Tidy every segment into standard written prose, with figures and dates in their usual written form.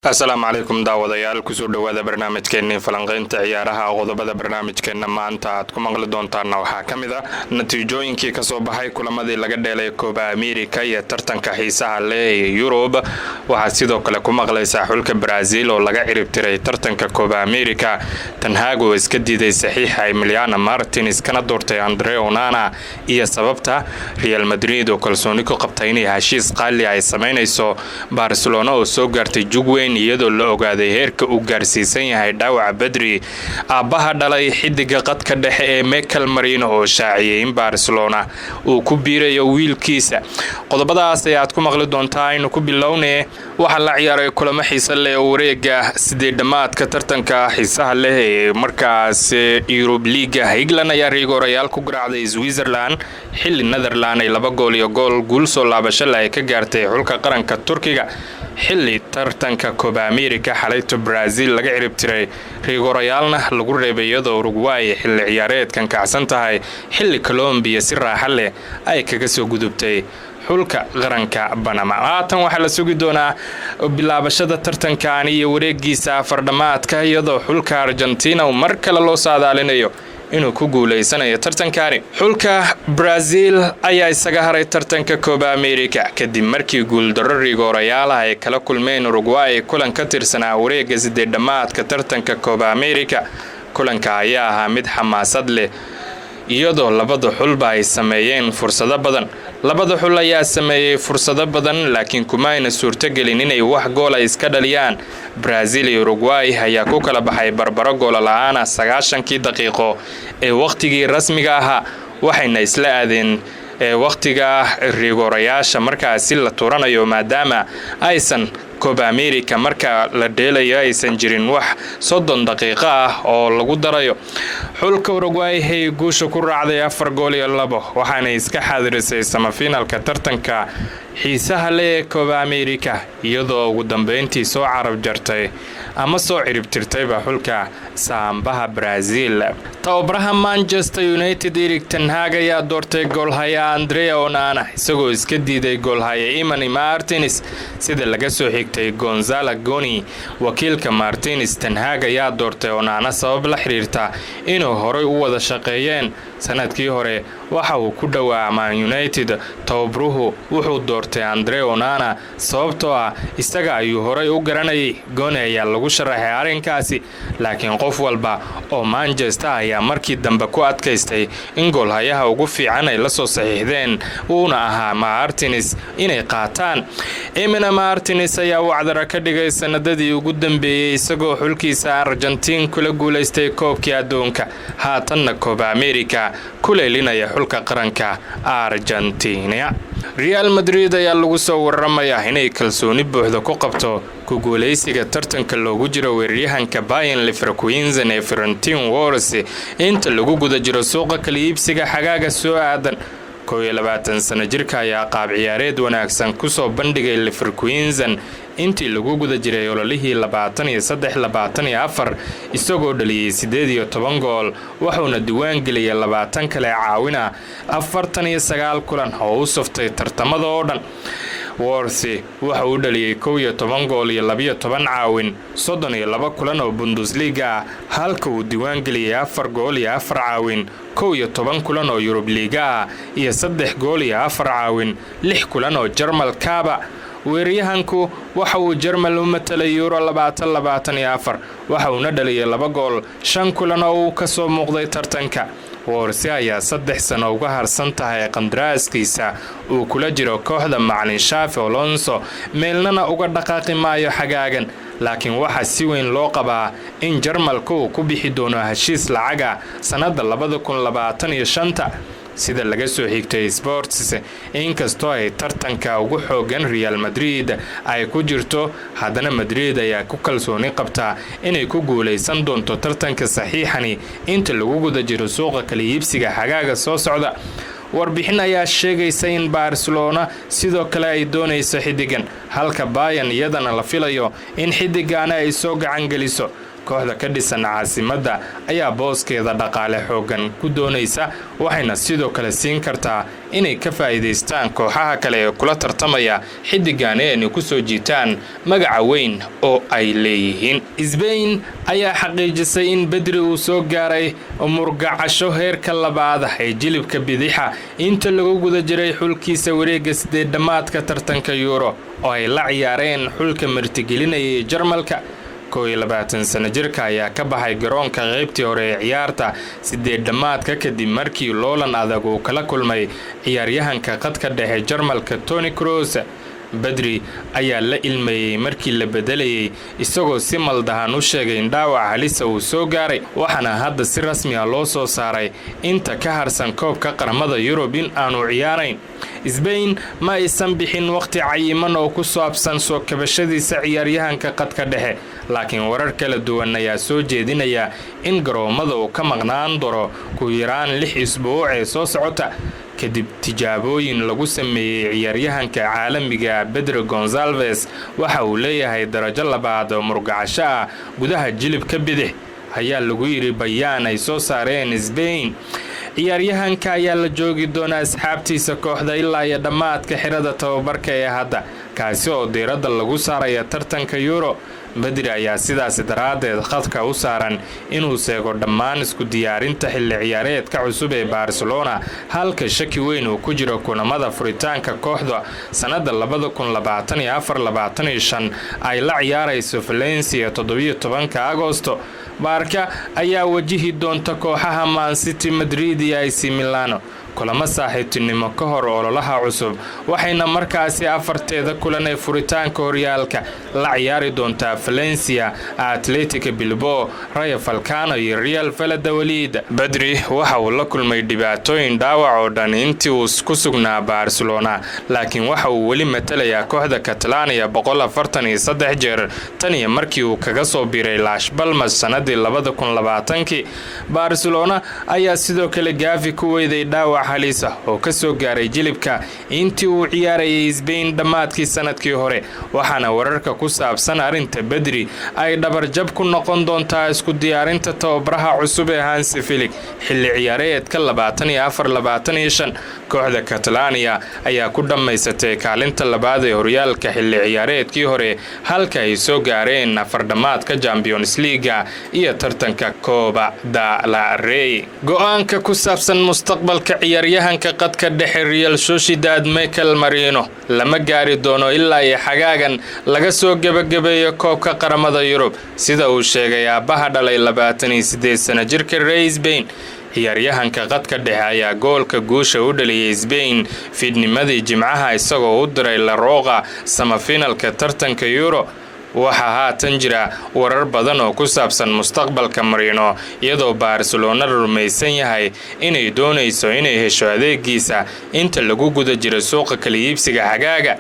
السلام عليكم daawadayaal kusoo dhawaada barnaamijkeena falanqeynta ciyaaraha qodobada barnaamijkeena maanta aad ku maqli doontaan waxa kamid ah natiijooyinkii ka soo baxay kulamadii laga dheelay Copa America iyo tartanka xiisaha leh ee Europe waxa sidoo kale ku maqlaysaa xulka Brazil oo laga ciribtiray tartanka Copa America Ten Hag oo iska diiday saxiixa Emiliano Martinez kana doortay Andre Onana iyo sababta Real Madrid oo kalsooni ku qabtay inay heshiis qaali ay sameynayso Barcelona oo soo gaartay jugweyn iyadoo la ogaaday heerka uu gaarsiisan yahay dhaawaca Badri aabaha dhalay xidiga qadka dhexe ee Mikel Merino oo shaaciyay in Barcelona uu ku biirayo wiilkiisa qodobadaas aad ku maqli doontaa inuu ku bilownay waxa la ciyaaray kulamo xiiso leh oo wareega sideedamaadka tartanka xiisaha leh ee markaas Europe League England ayaa rigoorayaal ku garaacday Switzerland xilli Netherlands ay 2 gool iyo gool guul soo laabasho ay ka gaartay xulka qaranka Turkiga xilli tartanka Copa America xalayto Brazil laga ciribtiray rigoorayaalna lagu reebay iyadoo Uruguay xilli ciyaareedkan kacsan tahay xilli Colombia si raaxo leh ay kaga soo gudubtay xulka qaranka Panama haatan waxa la sugi doonaa bilaabashada tartankan iyo wareegiisa afardhamaadka iyadoo xulka Argentina uu mar kale loo saadaalinayo inuu ku guuleysanayo tartankani xulka Brazil ayaa isaga haray tartanka Copa America kadib markii guul darro rigoorayaal ay kala kulmeen Uruguay kulan ka tirsanaa wareega sideedamaadka tartanka Copa America kulanka ayaa ahaa mid xamaasad leh iyadoo labada xulba ay sameeyeen fursado badan labada xul ayaa sameeyay fursado badan laakiin kuma ayna suurtagelin inay wax gool ay iska dhaliyaan Brazil iyo Uruguay ayaa ku kala baxay barbaro gool la'aan 90 daqiiqo ee waqtigii rasmiga ahaa waxayna isla aadeen waqtiga rigoorayaasha markaas la turanayo maadaama aysan Copa America marka la dheelayo aysan jirin wax 30 daqiiqo ah oo lagu darayo xulka Uruguay ay guusha ku raacday 4 gool iyo 2 waxaana iska xaadirisay semifinalka tartanka xiisaha leh Copa America iyadoo ugu dambeyntii soo carab jartay ama soo ciribtirtay xulka saambaha Brazil tababaraha Manchester United Erik ten Hag ayaa doortay goolhaya Andre Onana isagoo iska diiday goolhaya Emiliano Martinez sida laga soo xigtay Gonzalo Goni wakiilka Martinez ten Hag ayaa doortay Onana sabab la xiriirta inuu horay u wada shaqeeyeen sanadkii hore waxa uu ku dhawaa Man United tababaruhu wuxuu doortay Andre Onana sababtoo ah isaga ayuu horay u garanayay Goni ayaa lagu sharaxay arrinkaasi laakiin qof walba oo Manchester ayaa markii dambe ku adkaystay in goolhayaha ugu fiican ay la soo saxiixdeen uuna ahaa Martinez inay qaataan Emiliano Martinez ayaa wacdara ka dhigay sanadadii ugu dambeeyay isagoo xulkiisa Argentina kula guuleystay koobkii adduunka haatanna Copa America kuleelinaya xulka qaranka Argentina Real Madrid ayaa lagu soo waramayaa inay kalsooni buuxda ku qabto ku guuleysiga tartanka loogu jiro weeraryahanka Bayern Leverkusen ee Florentino Perez inta lagu guda jiro suuqa kala iibsiga xagaaga soo aadan 22 sano jirka ayaa qaab ciyaareed wanaagsan ku soo bandhigay Leverkusen intii lagu guda jiray ololihii 23-24 isagoo dhaliyay 18 gool wuxuuna diiwaan geliyay 20 kale caawina 49 kulan oo u saftay tartamada oo dhan Worthy waxa uu dhaliyay 11 gool iyo 12 caawin 32 kulan oo Bundesliga halka uu diiwaan geliyay 4 gool iyo 4 caawin 11 kulan oo Europe League iyo 3 gool iyo 4 caawin 6 kulan oo German Cup weeraryahanku waxa uu German u matalay Euro 2024 waxa uu dhaliyay 2 gool 5 kulan oo uu ka soo muuqday tartanka Worthy ayaa 3 sano uga harsan tahay qandaraaskiisa uu kula jiro kooxda macallin Xavi Alonso meelna uga dhaqaaqi maayo xagaagan laakiin waxa si weyn loo qabaa in Jarmalku uu ku bixi doono heshiis lacaga sanada 2025 sida laga soo xigtay Sports inkastoo ay tartanka ugu xoogan Real Madrid ay ku jirto haddana Madrid ayaa ku kalsooni qabta inay ku guuleysan doonto tartanka saxiixani inta lagu guda jiro suuqa kala iibsiga xagaaga soo socda warbixin ayaa sheegaysa in Barcelona sidoo kale ay doonayso xidigan halka Bayern iyadana la filayo in xidigana ay soo gacan geliso kooxda ka dhisan caasimadda ayaa booskeeda dhaqaale xoogan ku doonaysa waxayna sidoo kale siin kartaa inay ka faa'iidaystaan kooxaha kale ee kula tartamaya xiddigan ee ay ku soo jiitaan magaca weyn oo ay leeyihiin. Spain ayaa xaqiijisay in Bedri uu soo gaaray murgacasho heerka labaad ee jilibka bidixa inta lagu guda jiray xulkiisa wareegga 8-damaadka tartanka Euro oo ay la ciyaareen xulka martigelinaya Jarmalka. 21 sano jirka ayaa ka baxay garoonka qaybtii hore ee ciyaarta 8-damaadka kadib markii loolan adag uu kala kulmay ciyaaryahanka qadka dhexe Jarmalka Toni Kroos. Bedri ayaa la ilmeeyay markii la bedelayay isagoo si maldahan u sheegay in dhaawac halis uu soo gaaray, waxaana hadda si rasmi ah loo soo saaray inta ka harsan koobka qaramada Yurub in aanu ciyaarayn. Spain ma aysan bixin waqti cayiman oo ku saabsan soo kabashadiisa ciyaaryahanka qadka dhexe, laakiin warar kala duwan ayaa soo jeedinaya in garoomada uu ka maqnaan doono ku yaraan 6 isbuuc ee soo socota kadib tijaabooyin lagu sameeyay ciyaaryahanka caalamiga Pedro Gonçalves. Waxa uu leeyahay darajo labaad oo murgacasho ah gudaha jilibka bidix ayaa lagu yiri bayaan ay soo saareen Spain. ciyaaryahanka ayaa la joogi doona asxaabtiisa kooxda ilaa iyo dhammaadka xirada tababarka ee hadda, kaasi oo diiradda lagu saaraya tartanka Euro. Bedri ayaa sidaas daraadeed khadka u saaran inuu seego dhammaan isku diyaarinta xilli ciyaareedka cusub ee Barcelona, halka shaki weyn uu ku jiro kulamada furitaanka kooxda sanada 2024-25 ay la ciyaarayso Valencia 17 Agoosto. Barca ayaa wajihi doonta kooxaha Man City, Madrid iyo AC Milan kulamo saaxiibtinimo ka hor ololaha cusub, waxayna markaasi afarteeda kulan ee furitaanka horyaalka la ciyaari doontaa Valencia, Atletico Bilbao, Rayo Vallecano iyo Real Valladolid. Bedri waxa uu la kulmay dhibaatooyin dhaawac oo dhan intii uu ku sugnaa Barcelona, laakiin waxa uu weli matalayaa kooxda Catalonia 143 jeer tan iyo markii uu kaga soo biiray Las Palmas sanadii 2020. Barcelona ayaa sidoo kale gaafi ku weyday dhaawac halis ah oo ka soo gaaray jilibka intii uu ciyaarayay Spain dhammaadkii sanadkii hore, waxaana wararka ku saabsan arinta Bedri ay dhabarjab ku noqon doontaa isku diyaarinta tababaraha cusub ee Hansi Flick xilli ciyaareedka 24-25. kooxda Catalonia ayaa ku dhamaysatay kaalinta labaad ee horyaalka xilli ciyaareedkii hore, halka ay soo gaareen afardhamaadka Champions League iyo tartanka Copa del Rey. Go'aanka ku saabsan mustaqbalka ciyaaryahanka qadka dhexe Real Sociedad Mikel Merino lama gaari doono ilaa ay xagaagan laga soo gabagabeeyo koobka qaramada Yurub, sida uu sheegay aabaha dhalay 28 sano jirka reer Spain. ciyaaryahanka qadka dhexe ayaa goolka guusha u dhaliyay Spain fiidnimadii Jimcaha isagoo u diray La Roca semifinalka tartanka Euro. waxaa haatan jira warar badan oo ku saabsan mustaqbalka Merino, iyadoo Barcelona rumaysan yahay inay doonayso inay hesho adeegiisa inta lagu guda jiro suuqa kala iibsiga xagaaga.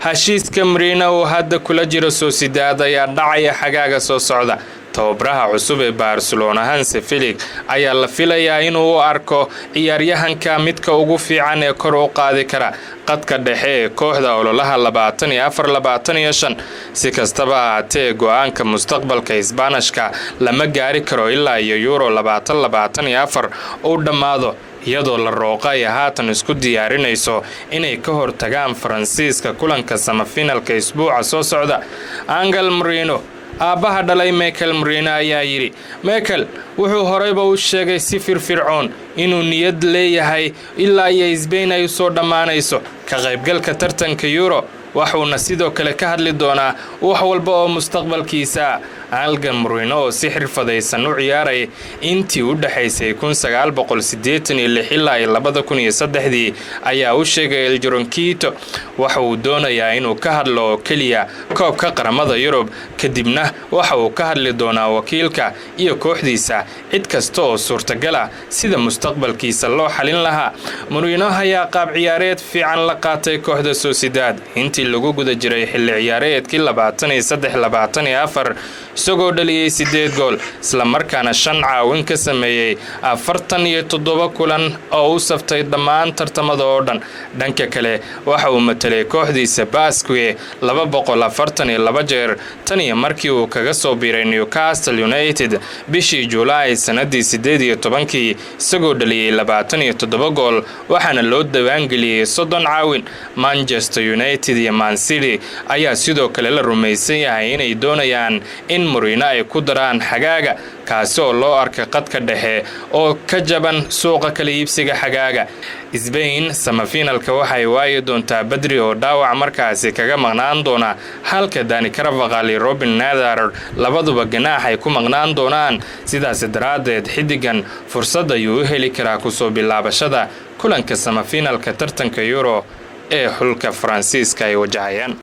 heshiiska Merino oo hadda kula jiro Sociedad ayaa dhacaya xagaaga soo socda. tababaraha cusub ee Barcelona Hansi Flick ayaa la filayaa inuu u arko ciyaaryahanka midka ugu fiican ee kor u qaadi kara qadka dhexe ee kooxda ololaha 24-25. si kastaba ahaatee go'aanka mustaqbalka Isbaanishka lama gaari karo ilaa iyo Euro 2024 uu dhammaado, iyadoo La Roca ay haatan isku diyaarinayso inay ka hortagaan Faransiiska kulanka semifinalka isbuuca soo socda. Angel Merino aabaha dhalay Mikel Merino ayaa yiri Mikel wuxuu horeyba u sheegay si firfircoon inuu niyad leeyahay ilaa ay Spain ay soo dhamaanayso ka qaybgalka tartanka Euro, waxuuna sidoo kale ka hadli doonaa wax walba oo mustaqbalkiisa. Angel Merino oo si xirfadaysan u ciyaaray intii u dhaxaysay 1986 ilaa 2003 ayaa u sheegay El Gironquito waxa uu doonayaa inuu ka hadlo kaliya koobka qaramada Yurub, kadibna waxa uu ka hadli doonaa wakiilka iyo kooxdiisa cid kasta oo suurtagal ah sida mustaqbalkiisa loo xalin lahaa. Merino ayaa qaab ciyaareed fiican la qaatay kooxda Sociedad intii lagu guda jiray xilli ciyaareedkii 23-24 isagoo dhaliyay 8 gool isla markaana 5 caawin ka sameeyay 47 kulan oo u saftay dhammaan tartamada oo dhan. dhanka kale waxa uu matalay kooxdiisa Basque 242 jeer tan iyo markii uu kaga soo biiray Newcastle United bishii July sanadii 18 isagoo dhaliyay 27 gool waxaana loo diiwaangeliyay 30 caawin. Manchester United iyo Man City ayaa sidoo kale la rumaysan yahay inay doonayaan in Mourinho ay ku daraan xagaaga kaasi oo loo arka qadka dhexe oo ka jaban suuqa kala iibsiga xagaaga. Spain semifinalka waxay waayi doontaa Badri oo dhaawac markaasi kaga maqnaan doona halka Dani Carvajal iyo Robin Nether labaduba ganaax ay ku maqnaan doonaan. sidaas daraadeed xidigan fursad ayuu u heli karaa ku soo bilaabashada kulanka semifinalka tartanka Euro ee xulka Faransiiska ay wajahayaan.